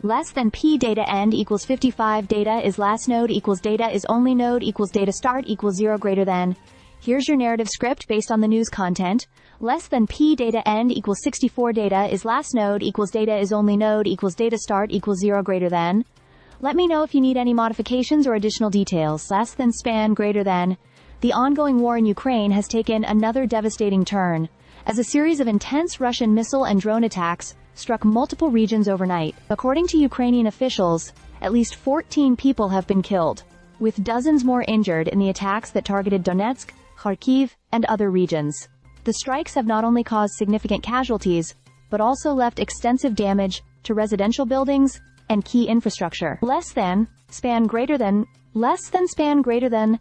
Less than p data end equals 55 data is last node equals data is only node equals data start equals 0 greater than. Here's your narrative script based on the news content. Less than p data end equals 64 data is last node equals data is only node equals data start equals 0 greater than. Let me know if you need any modifications or additional details. Less than span greater than. The ongoing war in Ukraine has taken another devastating turn, as a series of intense Russian missile and drone attacks struck multiple regions overnight. According to Ukrainian officials, at least 14 people have been killed, with dozens more injured in the attacks that targeted Donetsk, Kharkiv, and other regions. The strikes have not only caused significant casualties, but also left extensive damage to residential buildings and key infrastructure. Less than, span greater than, less than span greater than.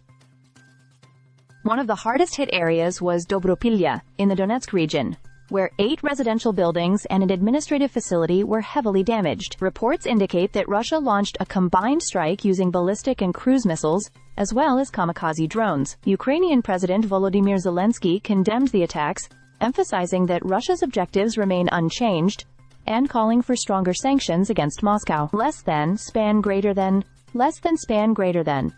One of the hardest hit areas was Dobropilya, in the Donetsk region, where 8 residential buildings and an administrative facility were heavily damaged. Reports indicate that Russia launched a combined strike using ballistic and cruise missiles, as well as kamikaze drones. Ukrainian President Volodymyr Zelensky condemned the attacks, emphasizing that Russia's objectives remain unchanged, and calling for stronger sanctions against Moscow. Less than, span greater than, less than span greater than.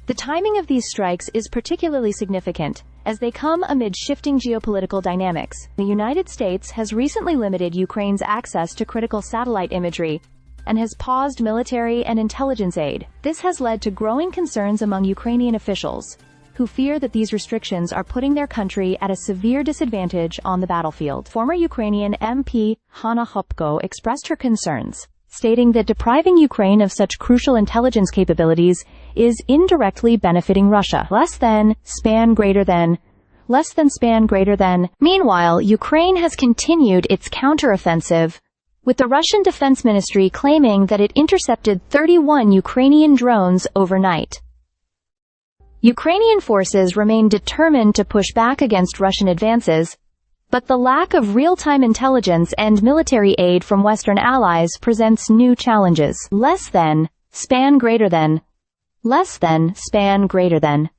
The timing of these strikes is particularly significant, as they come amid shifting geopolitical dynamics. The United States has recently limited Ukraine's access to critical satellite imagery, and has paused military and intelligence aid. This has led to growing concerns among Ukrainian officials, who fear that these restrictions are putting their country at a severe disadvantage on the battlefield. Former Ukrainian MP Hanna Hopko expressed her concerns, stating that depriving Ukraine of such crucial intelligence capabilities is indirectly benefiting Russia. Less than, span greater than, less than span greater than. Meanwhile, Ukraine has continued its counteroffensive, with the Russian Defense Ministry claiming that it intercepted 31 Ukrainian drones overnight. Ukrainian forces remain determined to push back against Russian advances, but the lack of real-time intelligence and military aid from Western allies presents new challenges. Less than, span greater than, less than, span greater than.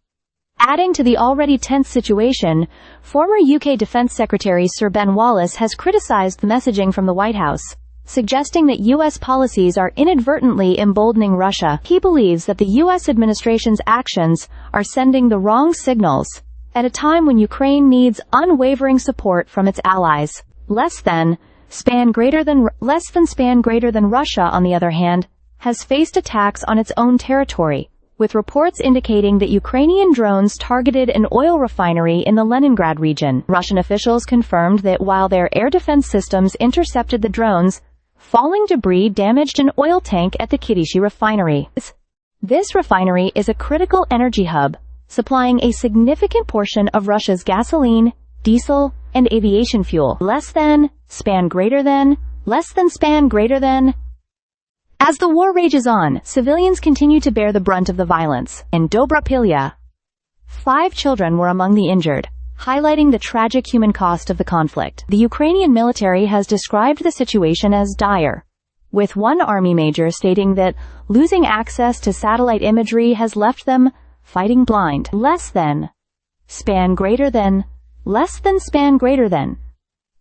Adding to the already tense situation, former UK Defense Secretary Sir Ben Wallace has criticized the messaging from the White House, suggesting that U.S. policies are inadvertently emboldening Russia. He believes that the U.S. administration's actions are sending the wrong signals, at a time when Ukraine needs unwavering support from its allies. Less than, span greater than, less than span greater than. Russia, on the other hand, has faced attacks on its own territory, with reports indicating that Ukrainian drones targeted an oil refinery in the Leningrad region. Russian officials confirmed that while their air defense systems intercepted the drones, falling debris damaged an oil tank at the Kirishi refinery. This refinery is a critical energy hub, supplying a significant portion of Russia's gasoline, diesel, and aviation fuel. Less than, span greater than, less than span greater than. As the war rages on, civilians continue to bear the brunt of the violence. In Dobropilya, 5 children were among the injured, highlighting the tragic human cost of the conflict. The Ukrainian military has described the situation as dire, with one army major stating that losing access to satellite imagery has left them fighting blind. Less than, span greater than, less than span greater than.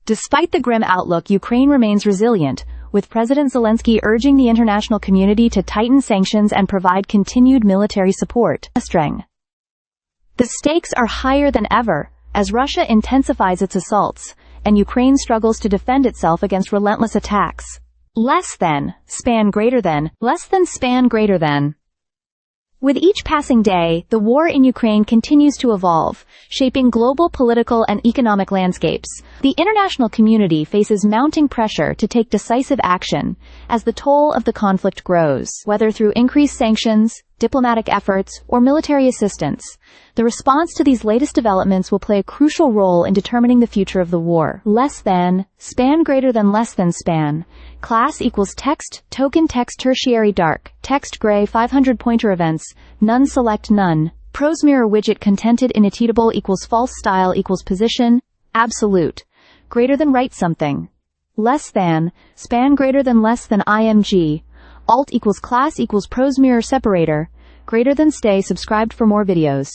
Despite the grim outlook, Ukraine remains resilient, with President Zelensky urging the international community to tighten sanctions and provide continued military support. The stakes are higher than ever, as Russia intensifies its assaults, and Ukraine struggles to defend itself against relentless attacks. Less than, span greater than, less than span greater than. With each passing day, the war in Ukraine continues to evolve, shaping global political and economic landscapes. The international community faces mounting pressure to take decisive action as the toll of the conflict grows. Whether through increased sanctions, diplomatic efforts, or military assistance, the response to these latest developments will play a crucial role in determining the future of the war. Less than, span greater than, less than span. Class equals text, token text tertiary dark, text gray 500 pointer events, none select none, prose mirror widget contented initable equals false style equals position, absolute, greater than write something. Less than, span greater than, less than img, alt equals class equals prose mirror separator, greater than. Stay subscribed for more videos.